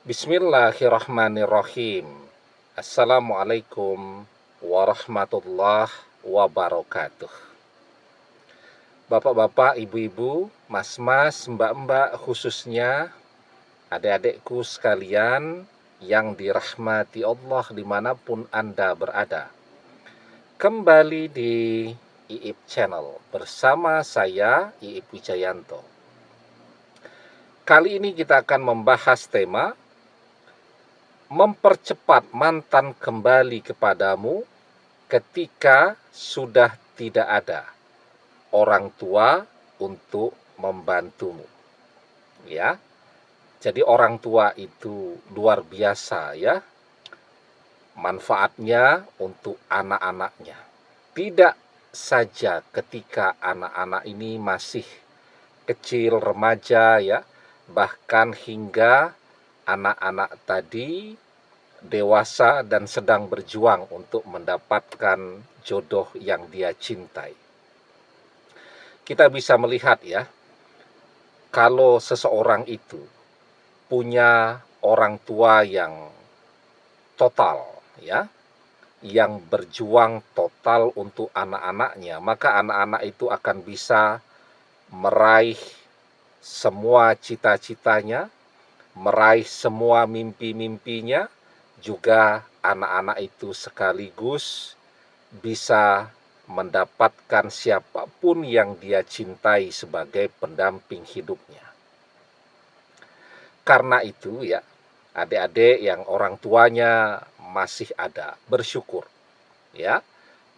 Bismillahirrahmanirrahim. Assalamualaikum warahmatullahi wabarakatuh. Bapak-bapak, ibu-ibu, mas-mas, mbak-mbak, khususnya adik-adikku sekalian yang dirahmati Allah dimanapun Anda berada. Kembali di Iip Channel bersama saya, Iip Wijayanto. Kali ini kita akan membahas tema mempercepat mantan kembali kepadamu ketika sudah tidak ada orang tua untuk membantumu. Ya. Jadi orang tua itu luar biasa ya. Manfaatnya untuk anak-anaknya. Tidak saja ketika anak-anak ini masih kecil, remaja ya, bahkan hingga anak-anak tadi dewasa dan sedang berjuang untuk mendapatkan jodoh yang dia cintai. Kita bisa melihat ya, kalau seseorang itu punya orang tua yang total ya, yang berjuang total untuk anak-anaknya, maka anak-anak itu akan bisa meraih semua cita-citanya, meraih semua mimpi-mimpinya, juga anak-anak itu sekaligus bisa mendapatkan siapapun yang dia cintai sebagai pendamping hidupnya. Karena itu ya, adik-adik yang orang tuanya masih ada, bersyukur ya,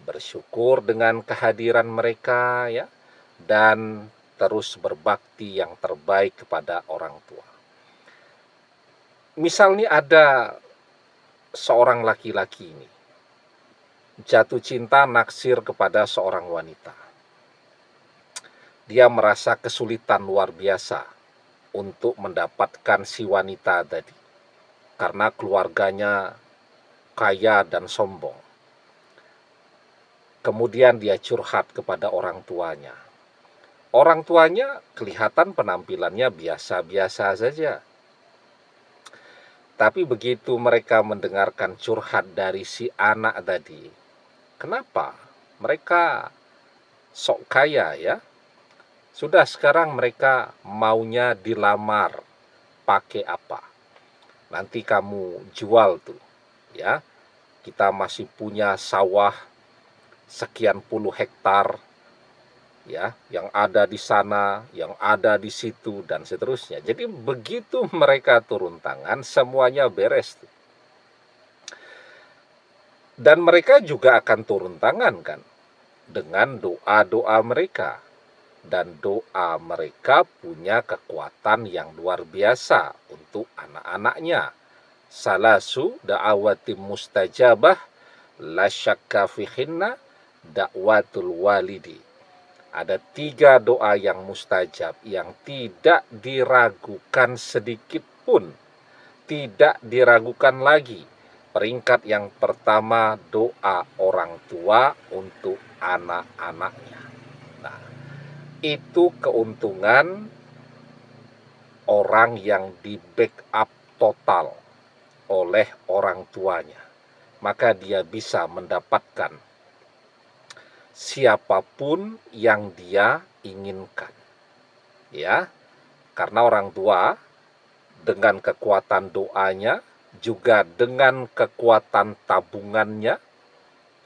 bersyukur dengan kehadiran mereka ya, dan terus berbakti yang terbaik kepada orang tua. Misalnya ada seorang laki-laki ini jatuh cinta naksir kepada seorang wanita. Dia merasa kesulitan luar biasa untuk mendapatkan si wanita tadi karena keluarganya kaya dan sombong. Kemudian dia curhat kepada orang tuanya. Orang tuanya kelihatan penampilannya biasa-biasa saja. Tapi begitu mereka mendengarkan curhat dari si anak tadi, kenapa mereka sok kaya ya? Sudah sekarang mereka maunya dilamar pakai apa? Nanti kamu jual tuh ya. Kita masih punya sawah sekian puluh hektar ya, yang ada di sana, yang ada di situ, dan seterusnya. Jadi begitu mereka turun tangan, semuanya beres tuh. Dan mereka juga akan turun tangan kan, dengan doa-doa mereka. Dan doa mereka punya kekuatan yang luar biasa untuk anak-anaknya. Salasu da'awatim mustajabah la syakka fihinna da'watul walidi. Ada 3 doa yang mustajab yang tidak diragukan sedikit pun, tidak diragukan lagi. Peringkat yang pertama, doa orang tua untuk anak-anaknya. Nah, itu keuntungan orang yang di backup total oleh orang tuanya. Maka dia bisa mendapatkan siapapun yang dia inginkan. Ya, karena orang tua dengan kekuatan doanya, juga dengan kekuatan tabungannya,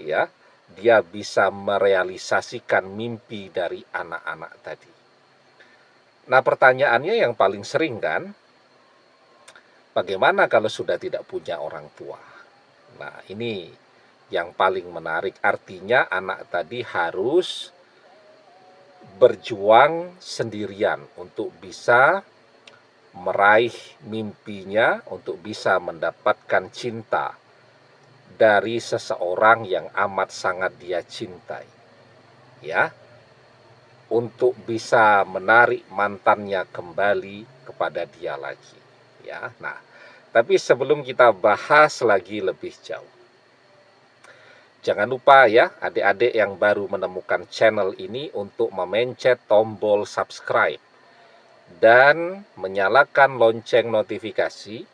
ya, dia bisa merealisasikan mimpi dari anak-anak tadi. Nah, pertanyaannya yang paling sering kan, bagaimana kalau sudah tidak punya orang tua? Nah, ini yang paling menarik. Artinya anak tadi harus berjuang sendirian untuk bisa meraih mimpinya, untuk bisa mendapatkan cinta dari seseorang yang amat sangat dia cintai. Ya, untuk bisa menarik mantannya kembali kepada dia lagi. Ya, nah, tapi sebelum kita bahas lagi lebih jauh, jangan lupa ya, adik-adik yang baru menemukan channel ini untuk memencet tombol subscribe dan menyalakan lonceng notifikasi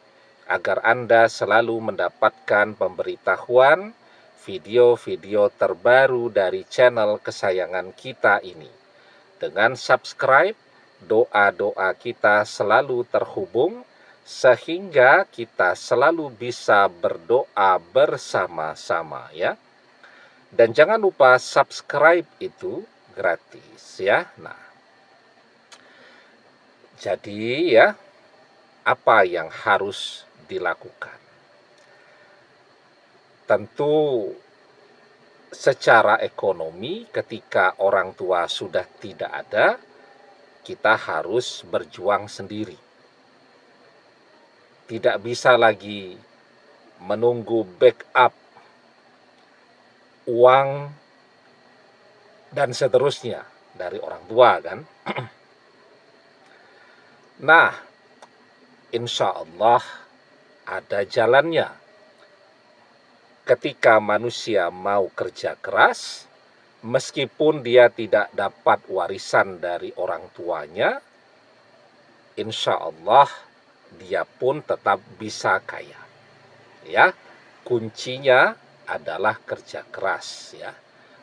agar Anda selalu mendapatkan pemberitahuan video-video terbaru dari channel kesayangan kita ini. Dengan subscribe, doa-doa kita selalu terhubung sehingga kita selalu bisa berdoa bersama-sama ya. Dan jangan lupa subscribe itu gratis ya. Nah, jadi ya, apa yang harus dilakukan? Tentu secara ekonomi ketika orang tua sudah tidak ada, kita harus berjuang sendiri. Tidak bisa lagi menunggu backup uang dan seterusnya dari orang tua kan. Nah, insya Allah ada jalannya. Ketika manusia mau kerja keras, meskipun dia tidak dapat warisan dari orang tuanya, insya Allah dia pun tetap bisa kaya. Ya, kuncinya adalah kerja keras ya.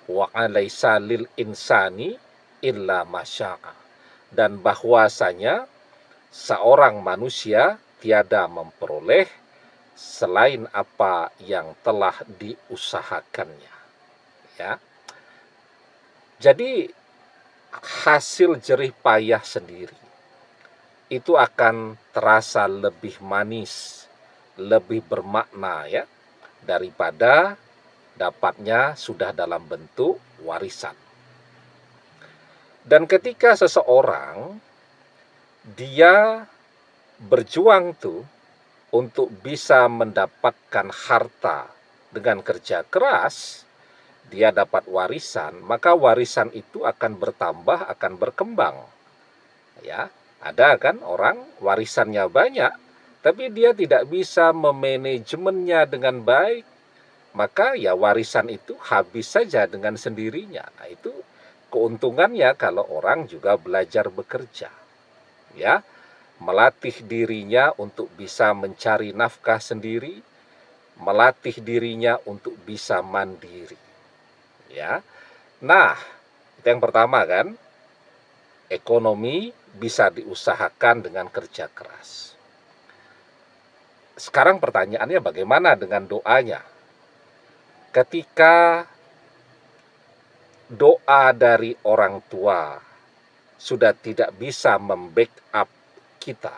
Wa alaisa lil insani illa masya'a. Dan bahwasanya seorang manusia tiada memperoleh selain apa yang telah diusahakannya. Ya. Jadi hasil jerih payah sendiri itu akan terasa lebih manis, lebih bermakna ya daripada dapatnya sudah dalam bentuk warisan. Dan ketika seseorang dia berjuang tuh untuk bisa mendapatkan harta dengan kerja keras, dia dapat warisan, maka warisan itu akan bertambah, akan berkembang. Ya, ada kan orang warisannya banyak, tapi dia tidak bisa memanajemennya dengan baik, maka ya warisan itu habis saja dengan sendirinya. Nah, itu keuntungannya kalau orang juga belajar bekerja. Ya, melatih dirinya untuk bisa mencari nafkah sendiri, melatih dirinya untuk bisa mandiri. Ya. Nah, itu yang pertama kan, ekonomi bisa diusahakan dengan kerja keras. Sekarang pertanyaannya bagaimana dengan doanya? Ketika doa dari orang tua sudah tidak bisa membackup kita,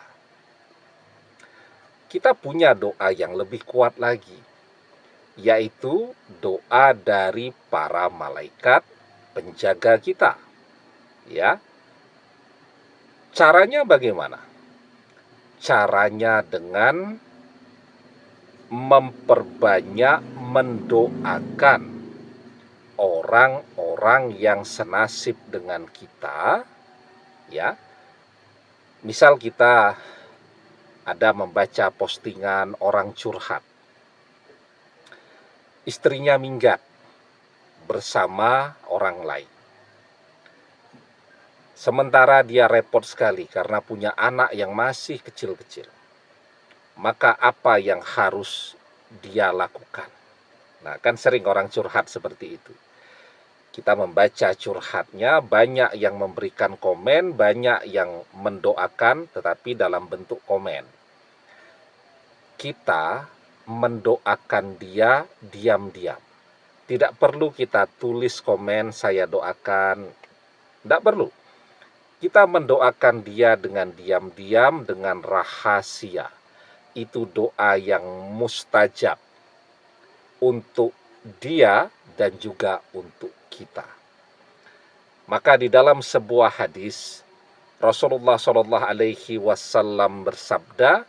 kita punya doa yang lebih kuat lagi, yaitu doa dari para malaikat penjaga kita. Ya. Caranya bagaimana? Caranya dengan memperbanyak mendoakan orang-orang yang senasib dengan kita, ya. Misal kita ada membaca postingan orang curhat, istrinya minggat bersama orang lain. Sementara dia repot sekali karena punya anak yang masih kecil-kecil. Maka apa yang harus dia lakukan? Nah, kan sering orang curhat seperti itu. Kita membaca curhatnya, banyak yang memberikan komen, banyak yang mendoakan, tetapi dalam bentuk komen. Kita mendoakan dia diam-diam. Tidak perlu kita tulis komen, saya doakan. Tidak perlu. Kita mendoakan dia dengan diam-diam, dengan rahasia. Itu doa yang mustajab untuk dia dan juga untuk kita. Maka di dalam sebuah hadis Rasulullah Shallallahu Alaihi Wasallam bersabda,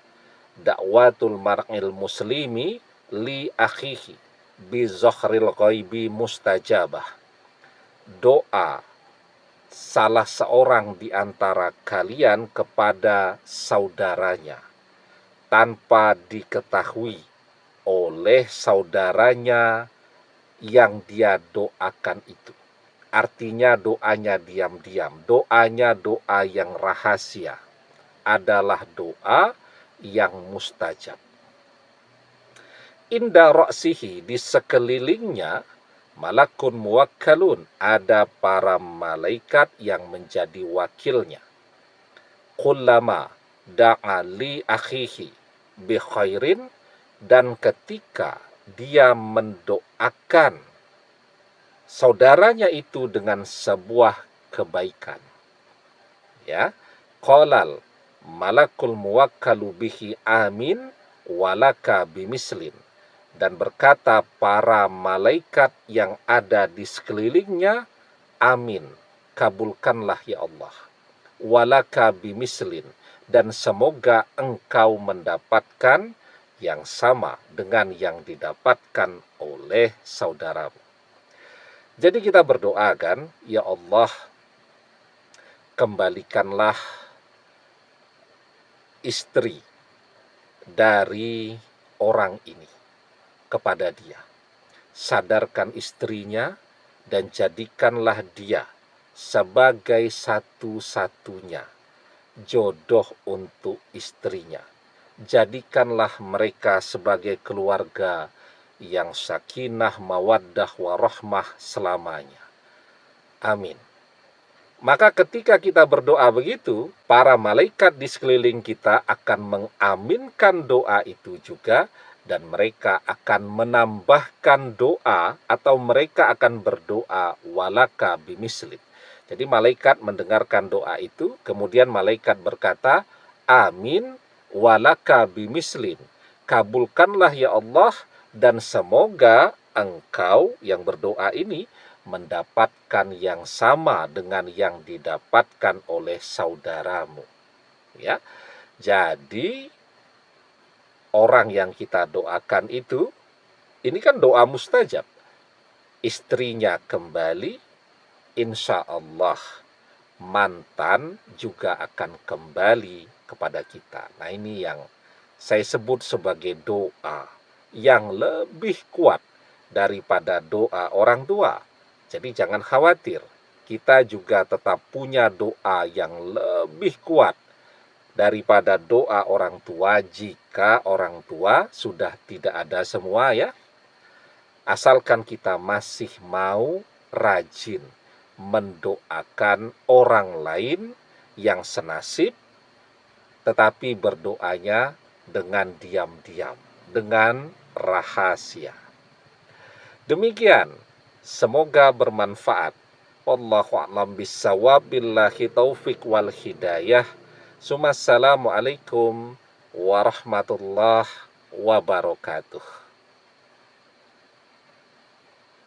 dakwatul mar'il muslimi li akhihi bi zokhril ghaibi mustajabah. Doa salah seorang di antara kalian kepada saudaranya tanpa diketahui oleh saudaranya yang dia doakan itu. Artinya doanya diam-diam, doanya doa yang rahasia, adalah doa yang mustajab. inda ra'sihi, di sekelilingnya, malakun muwakkalun, ada para malaikat yang menjadi wakilnya. Kullama da'a li akhihi bi khairin, dan ketika dia mendoakan saudaranya itu dengan sebuah kebaikan, ya, qalal malakul muwakkalu bihi amin walaka bimislin, dan berkata para malaikat yang ada di sekelilingnya, amin, kabulkanlah ya Allah, walaka bimislin, dan semoga engkau mendapatkan yang sama dengan yang didapatkan oleh saudaramu. Jadi kita berdoa kan, ya Allah, kembalikanlah istri dari orang ini kepada dia. Sadarkan istrinya dan jadikanlah dia sebagai satu-satunya jodoh untuk istrinya. Jadikanlah mereka sebagai keluarga yang sakinah, mawaddah, warahmah selamanya. Amin. Maka ketika kita berdoa begitu, para malaikat di sekeliling kita akan mengaminkan doa itu juga, dan mereka akan menambahkan doa, atau mereka akan berdoa walaka bimislin. Jadi malaikat mendengarkan doa itu, kemudian malaikat berkata, amin walaka bimislin, kabulkanlah ya Allah, dan semoga engkau yang berdoa ini mendapatkan yang sama dengan yang didapatkan oleh saudaramu. Ya. Jadi orang yang kita doakan itu, ini kan doa mustajab. Istrinya kembali, insya Allah mantan juga akan kembali kepada kita. Nah, ini yang saya sebut sebagai doa yang lebih kuat daripada doa orang tua. Jadi jangan khawatir, kita juga tetap punya doa yang lebih kuat daripada doa orang tua jika orang tua sudah tidak ada semua, ya. Asalkan kita masih mau rajin mendoakan orang lain yang senasib, tetapi berdoanya dengan diam-diam, dengan rahasia. Demikian, semoga bermanfaat. Wallahu a'lam bishawab, billahi taufik wal hidayah. Assalamualaikum warahmatullahi wabarakatuh.